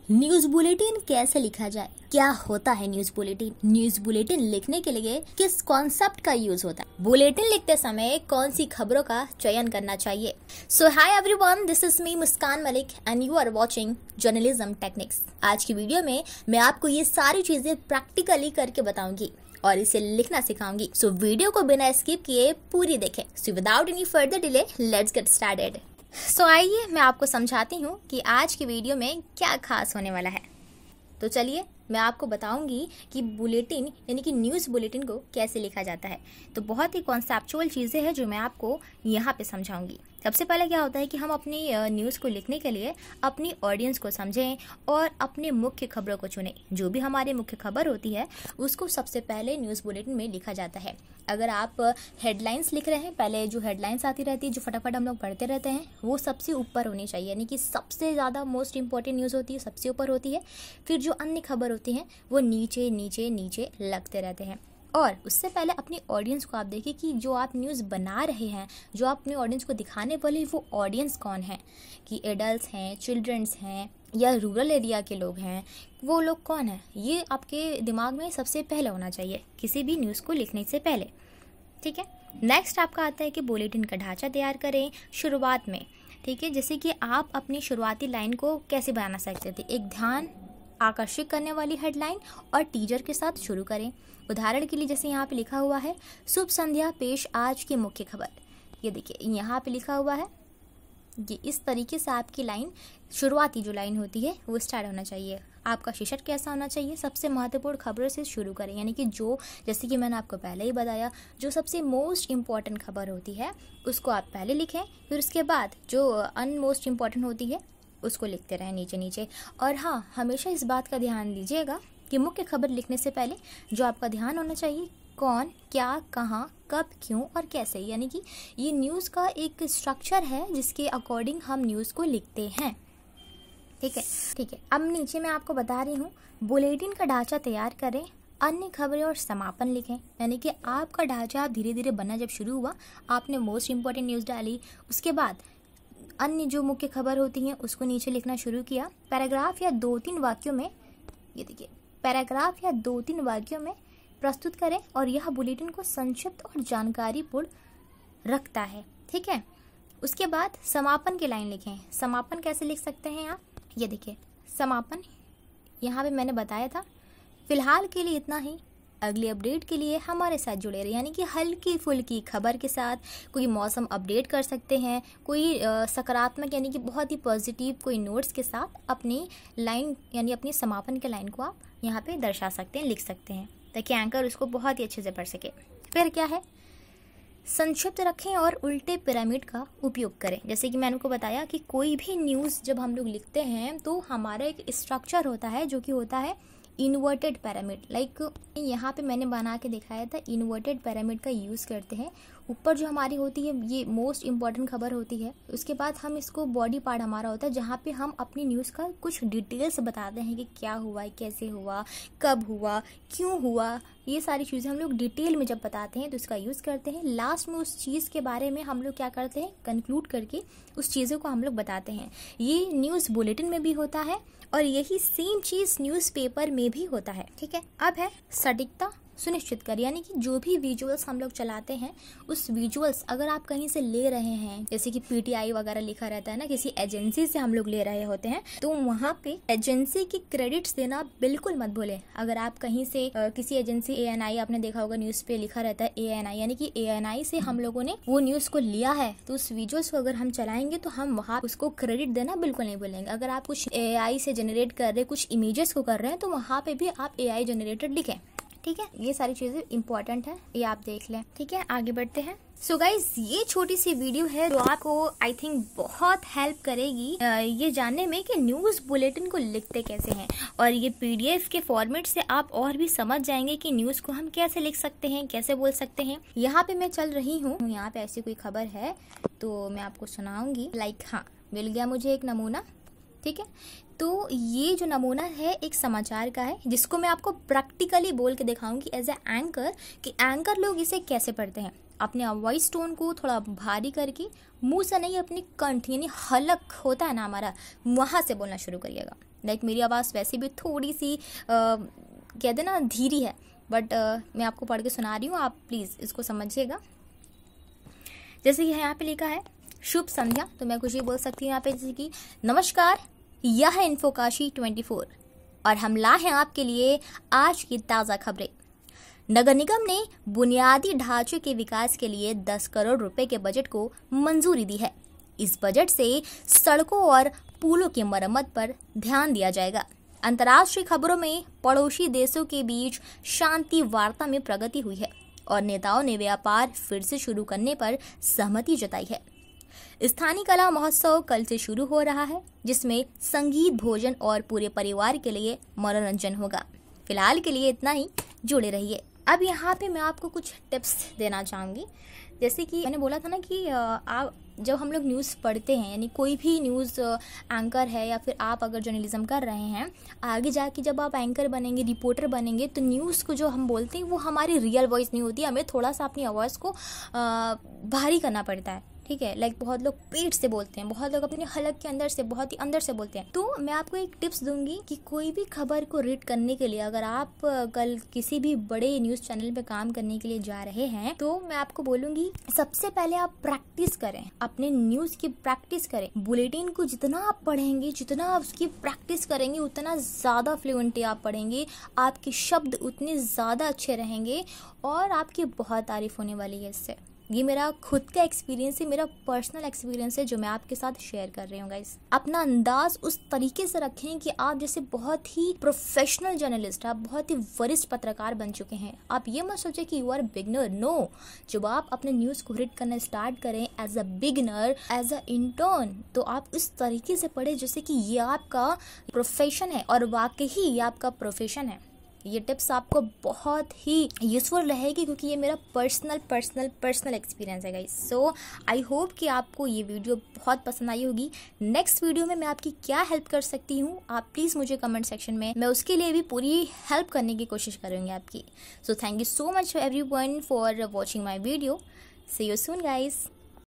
News bulletin कैसे लिखा जाए, क्या होता है न्यूज बुलेटिन, न्यूज बुलेटिन लिखने के लिए किस कॉन्सेप्ट का यूज होता है, बुलेटिन लिखते समय कौन सी खबरों का चयन करना चाहिए। So hi everyone, this is me Muskan Malik and you are watching journalism techniques. आज की वीडियो में मैं आपको ये सारी चीजें प्रैक्टिकली करके बताऊंगी और इसे लिखना सिखाऊंगी। सो वीडियो को बिना स्किप किए पूरी देखें। So without any further delay let's get started. So आइए मैं आपको समझाती हूँ कि आज की वीडियो में क्या खास होने वाला है। तो चलिए मैं आपको बताऊंगी कि बुलेटिन यानी कि न्यूज़ बुलेटिन को कैसे लिखा जाता है। तो बहुत ही कॉन्सेप्चुअल चीज़ें हैं जो मैं आपको यहाँ पे समझाऊंगी। सबसे पहले क्या होता है कि हम अपनी न्यूज़ को लिखने के लिए अपनी ऑडियंस को समझें और अपने मुख्य खबरों को चुनें। जो भी हमारी मुख्य खबर होती है उसको सबसे पहले न्यूज़ बुलेटिन में लिखा जाता है। अगर आप हेडलाइंस लिख रहे हैं, पहले जो हेडलाइंस आती रहती है जो फटाफट हम लोग पढ़ते रहते हैं, वो सबसे ऊपर होनी चाहिए, यानी कि सबसे ज़्यादा मोस्ट इंपॉर्टेंट न्यूज़ होती है सबसे ऊपर होती है। फिर जो अन्य खबर होती हैं वो नीचे नीचे नीचे लगते रहते हैं। और उससे पहले अपनी ऑडियंस को आप देखिए कि जो आप न्यूज़ बना रहे हैं, जो आप अपनी ऑडियंस को दिखाने वाले, वो ऑडियंस कौन है, कि एडल्ट हैं, चिल्ड्रंस हैं या रूरल एरिया के लोग हैं, वो लोग कौन है, ये आपके दिमाग में सबसे पहले होना चाहिए किसी भी न्यूज़ को लिखने से पहले। ठीक है। नेक्स्ट आपका आता है कि बुलेटिन का ढांचा तैयार करें शुरुआत में। ठीक है, जैसे कि आप अपनी शुरुआती लाइन को कैसे बना सकते थे, एक ध्यान आकर्षित करने वाली हेडलाइन और टीजर के साथ शुरू करें। उदाहरण के लिए जैसे यहाँ पे लिखा हुआ है, शुभ संध्या पेश आज की मुख्य खबर। ये देखिए यहाँ पे लिखा हुआ है, ये इस तरीके से आपकी लाइन, शुरुआती जो लाइन होती है वो स्टार्ट होना चाहिए। आपका शीर्षक कैसा होना चाहिए, सबसे महत्वपूर्ण खबरों से शुरू करें, यानी कि जो, जैसे कि मैंने आपको पहले ही बताया, जो सबसे मोस्ट इम्पॉर्टेंट खबर होती है उसको आप पहले लिखें, फिर उसके बाद जो अनमोस्ट इम्पॉर्टेंट होती है उसको लिखते रहें नीचे नीचे। और हाँ, हमेशा इस बात का ध्यान दीजिएगा कि मुख्य खबर लिखने से पहले जो आपका ध्यान होना चाहिए, कौन, क्या, कहाँ, कब, क्यों और कैसे, यानी कि ये न्यूज़ का एक स्ट्रक्चर है जिसके अकॉर्डिंग हम न्यूज़ को लिखते हैं। ठीक है। अब नीचे मैं आपको बता रही हूँ, बुलेटिन का ढांचा तैयार करें, अन्य खबरें और समापन लिखें। यानी कि आपका ढांचा आप धीरे धीरे बनना जब शुरू हुआ, आपने मोस्ट इम्पॉर्टेंट न्यूज़ डाली, उसके बाद अन्य जो मुख्य खबर होती हैं उसको नीचे लिखना शुरू किया। पैराग्राफ या 2-3 वाक्यों में, ये देखिए, पैराग्राफ या 2-3 वाक्यों में प्रस्तुत करें और यह बुलेटिन को संक्षिप्त और जानकारीपूर्ण रखता है। ठीक है। उसके बाद समापन की लाइन लिखें। समापन कैसे लिख सकते हैं आप, ये देखिए, समापन यहाँ पे मैंने बताया था, फिलहाल के लिए इतना ही, अगली अपडेट के लिए हमारे साथ जुड़े रहे, यानी कि हल्की फुल्की खबर के साथ कोई मौसम अपडेट कर सकते हैं, कोई सकारात्मक यानी कि बहुत ही पॉजिटिव कोई नोट्स के साथ अपनी लाइन यानी अपनी समापन के लाइन को आप यहाँ पे दर्शा सकते हैं, लिख सकते हैं, ताकि एंकर उसको बहुत ही अच्छे से पढ़ सके। फिर क्या है, संक्षिप्त रखें और उल्टे पिरामिड का उपयोग करें। जैसे कि मैंने को बताया कि कोई भी न्यूज़ जब हम लोग लिखते हैं तो हमारा एक स्ट्रक्चर होता है जो कि होता है इन्वर्टेड पिरामिड। लाइक यहाँ पे मैंने बना के दिखाया था, इन्वर्टेड पिरामिड का यूज़ करते हैं। ऊपर जो हमारी होती है ये मोस्ट इम्पॉर्टेंट खबर होती है, उसके बाद हम इसको बॉडी पार्ट हमारा होता है जहाँ पे हम अपनी न्यूज़ का कुछ डिटेल्स बताते हैं कि क्या हुआ, कैसे हुआ, कब हुआ, क्यों हुआ, ये सारी चीज़ें हम लोग डिटेल में जब बताते हैं तो इसका यूज़ करते हैं। लास्ट में उस चीज़ के बारे में हम लोग क्या करते हैं, कंक्लूड करके उस चीज़ों को हम लोग बताते हैं। ये न्यूज़ बुलेटिन में भी होता है और यही सेम चीज़ न्यूज़पेपर में भी होता है। ठीक है। अब है सटीकता सुनिश्चित कर, यानी कि जो भी विजुअल्स हम लोग चलाते हैं उस विजुअल्स अगर आप कहीं से ले रहे हैं, जैसे कि पीटीआई वगैरह लिखा रहता है ना, किसी एजेंसी से हम लोग ले रहे होते हैं, तो वहाँ पे एजेंसी की क्रेडिट्स देना बिल्कुल मत भूलें। अगर आप कहीं से किसी एजेंसी एएनआई, आपने देखा होगा न्यूज़ पे लिखा रहता है एएनआई, यानी कि एएनआई से हम लोगों ने वो न्यूज़ को लिया है, तो उस विजुअल्स को अगर हम चलाएंगे तो हम वहाँ उसको क्रेडिट देना बिल्कुल नहीं भूलेंगे। अगर आप कुछ एआई से जनरेट कर रहे, कुछ इमेजेस को कर रहे हैं, तो वहाँ पे भी आप एआई जनरेटेड लिखें। ठीक है। ये सारी चीजें इंपॉर्टेंट है, ये आप देख लें। ठीक है, आगे बढ़ते हैं। सो गाइज, ये छोटी सी वीडियो है जो आपको आई थिंक बहुत हेल्प करेगी ये जानने में कि न्यूज़ बुलेटिन को लिखते कैसे हैं, और ये पीडीएफ के फॉर्मेट से आप और भी समझ जाएंगे कि न्यूज़ को हम कैसे लिख सकते हैं, कैसे बोल सकते हैं। यहाँ पे मैं चल रही हूँ, यहाँ पे ऐसी कोई खबर है तो मैं आपको सुनाऊंगी। लाइक हाँ, मिल गया मुझे एक नमूना। ठीक है, तो ये जो नमूना है एक समाचार का है जिसको मैं आपको प्रैक्टिकली बोल के दिखाऊंगी एज ए एंकर कि एंकर लोग इसे कैसे पढ़ते हैं। अपने वॉइस टोन को थोड़ा भारी करके, मुंह से नहीं, अपनी कंठ यानी हलक होता है ना हमारा, वहाँ से बोलना शुरू करिएगा। लाइक मेरी आवाज़ वैसे भी थोड़ी सी कहते ना धीरी है, बट मैं आपको पढ़ के सुना रही हूँ, आप प्लीज़ इसको समझिएगा। जैसे कि यहाँ पे लिखा है शुभ संध्या, तो मैं कुछ ये बोल सकती हूँ यहाँ पे जैसे कि नमस्कार, यह है इन्फोकाशी 24 और हम लाए हैं आपके लिए आज की ताज़ा खबरें। नगर निगम ने बुनियादी ढांचे के विकास के लिए 10 करोड़ रुपए के बजट को मंजूरी दी है। इस बजट से सड़कों और पुलों की मरम्मत पर ध्यान दिया जाएगा। अंतर्राष्ट्रीय खबरों में पड़ोसी देशों के बीच शांति वार्ता में प्रगति हुई है और नेताओं ने व्यापार फिर से शुरू करने पर सहमति जताई है। स्थानीय कला महोत्सव कल से शुरू हो रहा है, जिसमें संगीत, भोजन और पूरे परिवार के लिए मनोरंजन होगा। फिलहाल के लिए इतना ही, जुड़े रहिए। अब यहाँ पे मैं आपको कुछ टिप्स देना चाहूँगी। जैसे कि मैंने बोला था ना कि आप जब हम लोग न्यूज़ पढ़ते हैं, यानी कोई भी न्यूज़ एंकर है या फिर आप अगर जर्नलिज्म कर रहे हैं, आगे जाके जब आप एंकर बनेंगे, रिपोर्टर बनेंगे, तो न्यूज़ को जो हम बोलते हैं वो हमारी रियल वॉइस नहीं होती। हमें थोड़ा सा अपनी आवाज़ को भारी करना पड़ता है, ठीक है। लाइक बहुत लोग पेट से बोलते हैं, बहुत लोग अपने हलक के अंदर से, बहुत ही अंदर से बोलते हैं। तो मैं आपको एक टिप्स दूंगी कि कोई भी खबर को रीड करने के लिए अगर आप कल किसी भी बड़े न्यूज़ चैनल पे काम करने के लिए जा रहे हैं, तो मैं आपको बोलूंगी सबसे पहले आप प्रैक्टिस करें, अपने न्यूज़ की प्रैक्टिस करें। बुलेटिन को जितना आप पढ़ेंगे, जितना आप उसकी प्रैक्टिस करेंगे, उतना ज़्यादा फ्लुएंटली आप पढ़ेंगे, आपके शब्द उतने ज़्यादा अच्छे रहेंगे और आपकी बहुत तारीफ होने वाली है इससे। ये मेरा खुद का एक्सपीरियंस है, मेरा पर्सनल एक्सपीरियंस है जो मैं आपके साथ शेयर कर रही हूँ गाइस। अपना अंदाज उस तरीके से रखें कि आप जैसे बहुत ही प्रोफेशनल जर्नलिस्ट, आप बहुत ही वरिष्ठ पत्रकार बन चुके हैं। आप ये मत सोचें कि यू आर बिगनर, नो। जब आप अपने न्यूज़ को रीड करना स्टार्ट करें as a beginner, as a intern, तो आप इस तरीके से पढ़े जैसे कि ये आपका प्रोफेशन है, और वाकई ही ये आपका प्रोफेशन है। ये टिप्स आपको बहुत ही यूजफुल रहेगी क्योंकि ये मेरा पर्सनल एक्सपीरियंस है गाइस। सो आई होप कि आपको ये वीडियो बहुत पसंद आई होगी। नेक्स्ट वीडियो में मैं आपकी क्या हेल्प कर सकती हूँ, आप प्लीज़ मुझे कमेंट सेक्शन में, मैं उसके लिए भी पूरी हेल्प करने की कोशिश करूँगी आपकी। So thank you so much everyone for watching my video. See you soon guys.